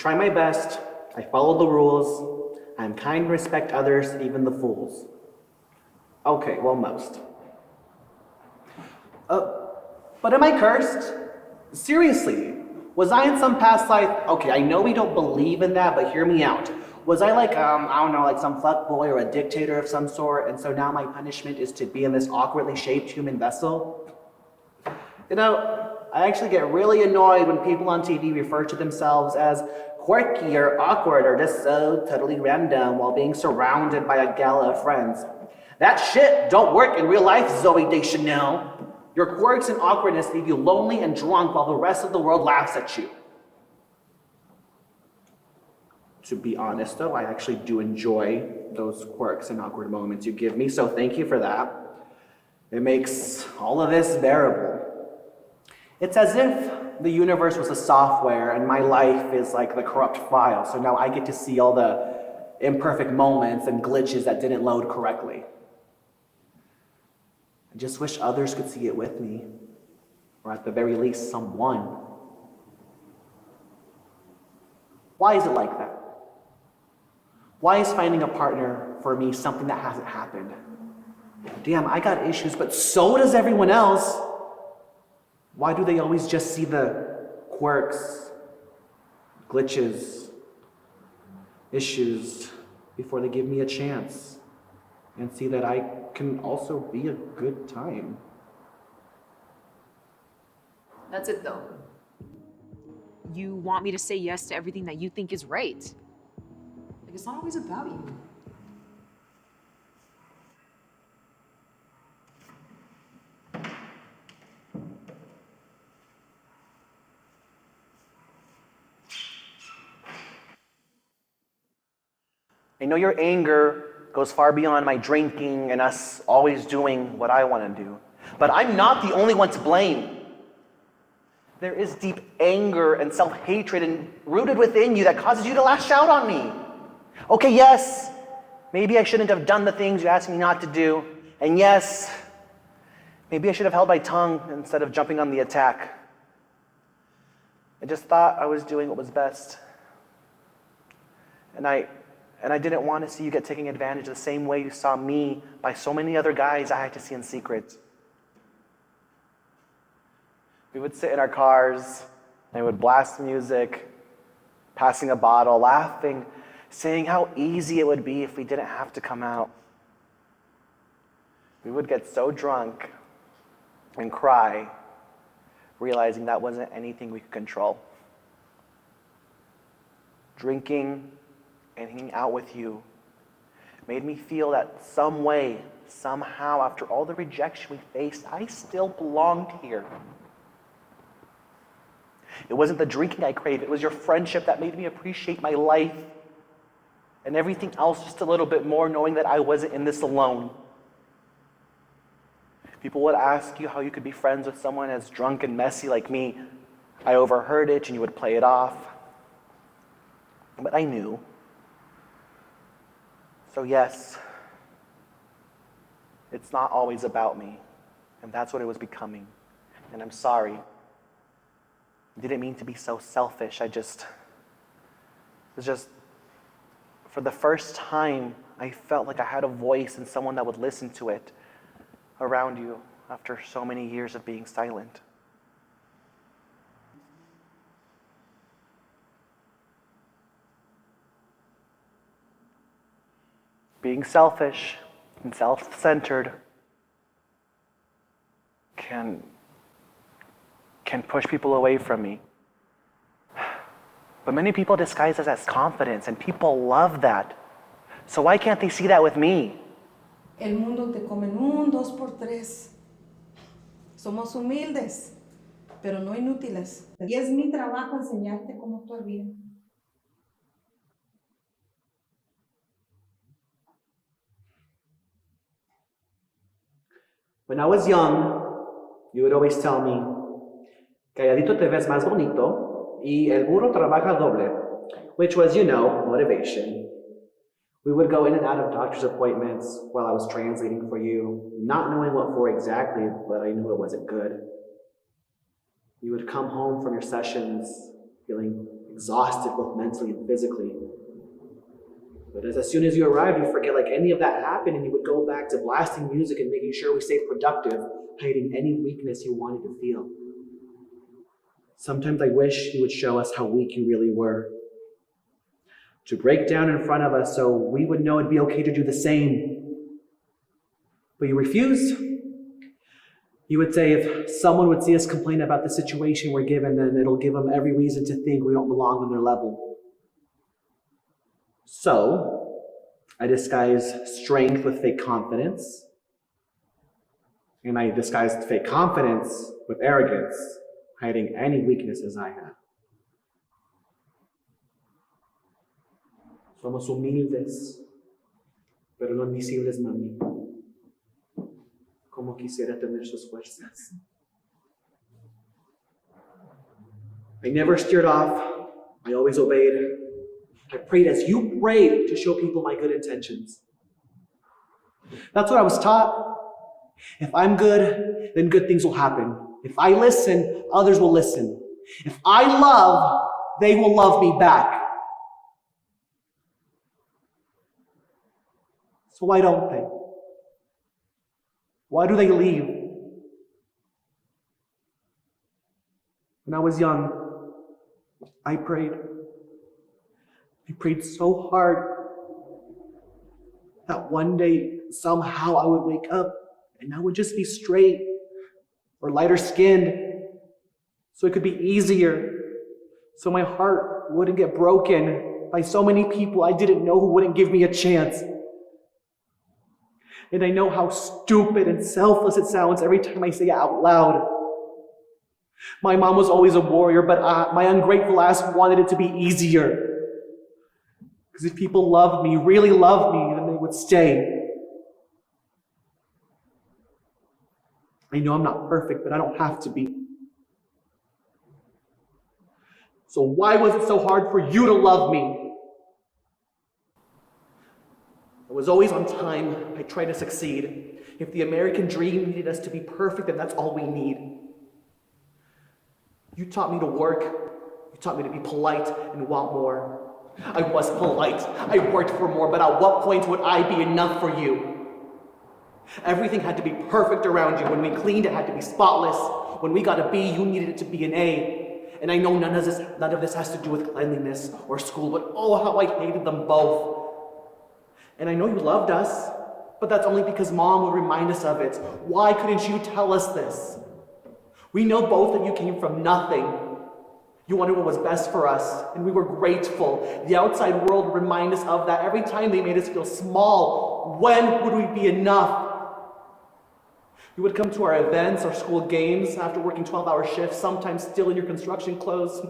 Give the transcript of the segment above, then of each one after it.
try my best, I follow the rules, I am kind and respect others, even the fools. Okay, well, most. But am I cursed? Seriously, was I in some past life? Okay, I know we don't believe in that, but hear me out. Was I like, I don't know, like some fuckboy or a dictator of some sort, and so now my punishment is to be in this awkwardly shaped human vessel? You know, I actually get really annoyed when people on TV refer to themselves as quirky or awkward or just so totally random while being surrounded by a gala of friends. That shit don't work in real life, Zoe Deschanel. Your quirks and awkwardness leave you lonely and drunk while the rest of the world laughs at you. To be honest though, I actually do enjoy those quirks and awkward moments you give me, so thank you for that. It makes all of this bearable. It's as if the universe was a software and my life is like the corrupt file, so now I get to see all the imperfect moments and glitches that didn't load correctly. I just wish others could see it with me, or at the very least, someone. Why is it like that? Why is finding a partner for me something that hasn't happened? Damn, I got issues, but so does everyone else. Why do they always just see the quirks, glitches, issues before they give me a chance and see that I can also be a good time? That's it though. You want me to say yes to everything that you think is right. Like, it's not always about you. I know your anger goes far beyond my drinking and us always doing what I want to do. But I'm not the only one to blame. There is deep anger and self-hatred and rooted within you that causes you to lash out on me. Okay, yes, maybe I shouldn't have done the things you asked me not to do. And yes, maybe I should have held my tongue instead of jumping on the attack. I just thought I was doing what was best. And I didn't want to see you get taken advantage the same way you saw me by so many other guys I had to see in secret. We would sit in our cars, and we would blast music, passing a bottle, laughing, saying how easy it would be if we didn't have to come out. We would get so drunk and cry, realizing that wasn't anything we could control. Drinking and hanging out with you made me feel that some way, somehow, after all the rejection we faced, I still belonged here. It wasn't the drinking I craved, it was your friendship that made me appreciate my life and everything else just a little bit more, knowing that I wasn't in this alone. People would ask you how you could be friends with someone as drunk and messy like me. I overheard it and you would play it off. But I knew. So yes, it's not always about me. And that's what it was becoming. And I'm sorry. I didn't mean to be so selfish. It was just, for the first time, I felt like I had a voice and someone that would listen to it around you after so many years of being silent. Being selfish and self-centered can push people away from me. But many people disguise this as confidence, and people love that. So why can't they see that with me? El mundo te come en un, dos por tres. Somos humildes, pero no inútiles. Y es mi trabajo enseñarte cómo actuar bien. When I was young, you would always tell me, calladito te ves más bonito, y el burro trabaja doble, which was, motivation. We would go in and out of doctor's appointments while I was translating for you, not knowing what for exactly, but I knew it wasn't good. You would come home from your sessions feeling exhausted both mentally and physically. But as soon as you arrived, you forget like any of that happened and you would go back to blasting music and making sure we stayed productive, hiding any weakness you wanted to feel. Sometimes I wish you would show us how weak you really were. To break down in front of us so we would know it'd be okay to do the same. But you refused. You would say if someone would see us complain about the situation we're given, then it'll give them every reason to think we don't belong on their level. So, I disguised strength with fake confidence, and I disguised fake confidence with arrogance, hiding any weaknesses I had. Somos humildes, pero no invisibles, mami. Como quisiera tener sus fuerzas. I never steered off. I always obeyed. I prayed as you prayed to show people my good intentions. That's what I was taught. If I'm good, then good things will happen. If I listen, others will listen. If I love, they will love me back. So why don't they? Why do they leave? When I was young, I prayed. I prayed so hard that one day, somehow I would wake up and I would just be straight or lighter skinned so it could be easier, so my heart wouldn't get broken by so many people I didn't know who wouldn't give me a chance. And I know how stupid and selfless it sounds every time I say it out loud. My mom was always a warrior, but my ungrateful ass wanted it to be easier. Because if people loved me, really loved me, then they would stay. I know I'm not perfect, but I don't have to be. So why was it so hard for you to love me? I was always on time. I tried to succeed. If the American dream needed us to be perfect, then that's all we need. You taught me to work. You taught me to be polite and want more. I was polite. I worked for more, but at what point would I be enough for you? Everything had to be perfect around you. When we cleaned, it had to be spotless. When we got a B, you needed it to be an A. And I know none of this has to do with cleanliness or school, but oh, how I hated them both. And I know you loved us, but that's only because Mom would remind us of it. Why couldn't you tell us this? We know both that you came from nothing. You wanted what was best for us, and we were grateful. The outside world would remind us of that every time they made us feel small. When would we be enough? You would come to our events, our school games, after working 12-hour shifts, sometimes still in your construction clothes.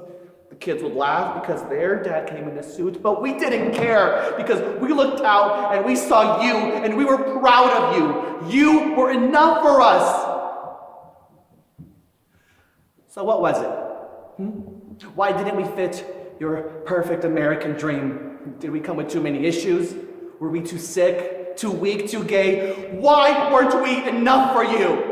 The kids would laugh because their dad came in a suit, but we didn't care because we looked out and we saw you and we were proud of you. You were enough for us. So what was it? Why didn't we fit your perfect American dream? Did we come with too many issues? Were we too sick, too weak, too gay? Why weren't we enough for you?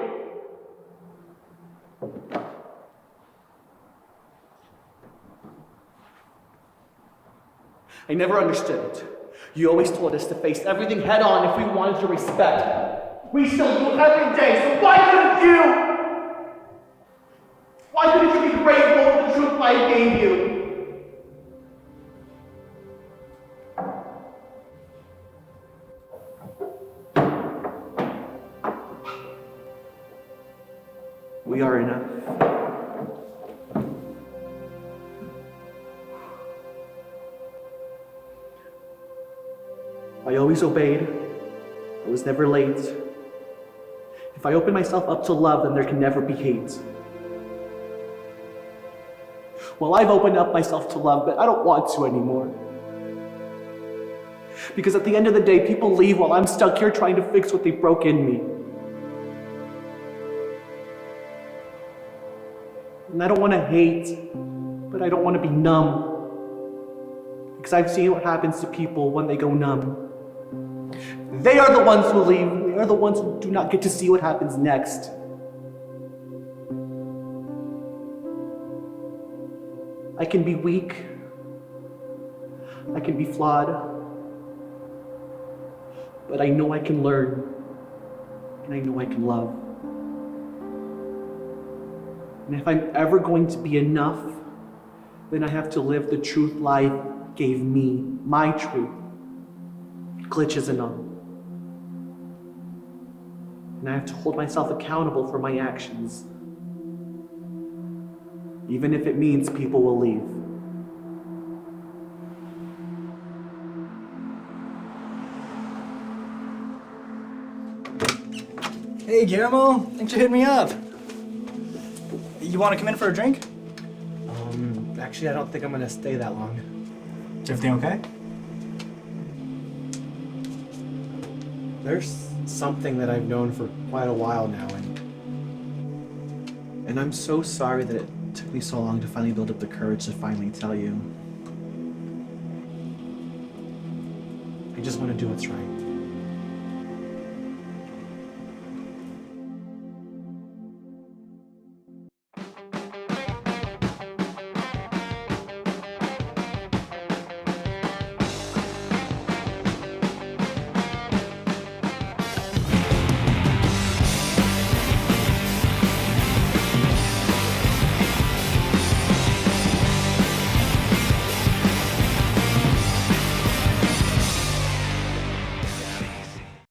I never understood it. You always told us to face everything head on if we wanted your respect. We still do every day, so why couldn't you? Why couldn't you be grateful for the truth I gave you? We are enough. I always obeyed. I was never late. If I open myself up to love, then there can never be hate. Well, I've opened up myself to love, but I don't want to anymore. Because at the end of the day, people leave while I'm stuck here trying to fix what they broke in me. And I don't want to hate, but I don't want to be numb. Because I've seen what happens to people when they go numb. They are the ones who leave. They are the ones who do not get to see what happens next. I can be weak. I can be flawed. But I know I can learn. And I know I can love. And if I'm ever going to be enough, then I have to live the truth life gave me, my truth, glitches and all. And I have to hold myself accountable for my actions, even if it means people will leave. Hey, Guillermo. Thanks for hitting me up. You want to come in for a drink? Actually, I don't think I'm gonna stay that long. Is everything okay? There's something that I've known for quite a while now, and I'm so sorry that it took me so long to finally build up the courage to finally tell you. I just want to do what's right.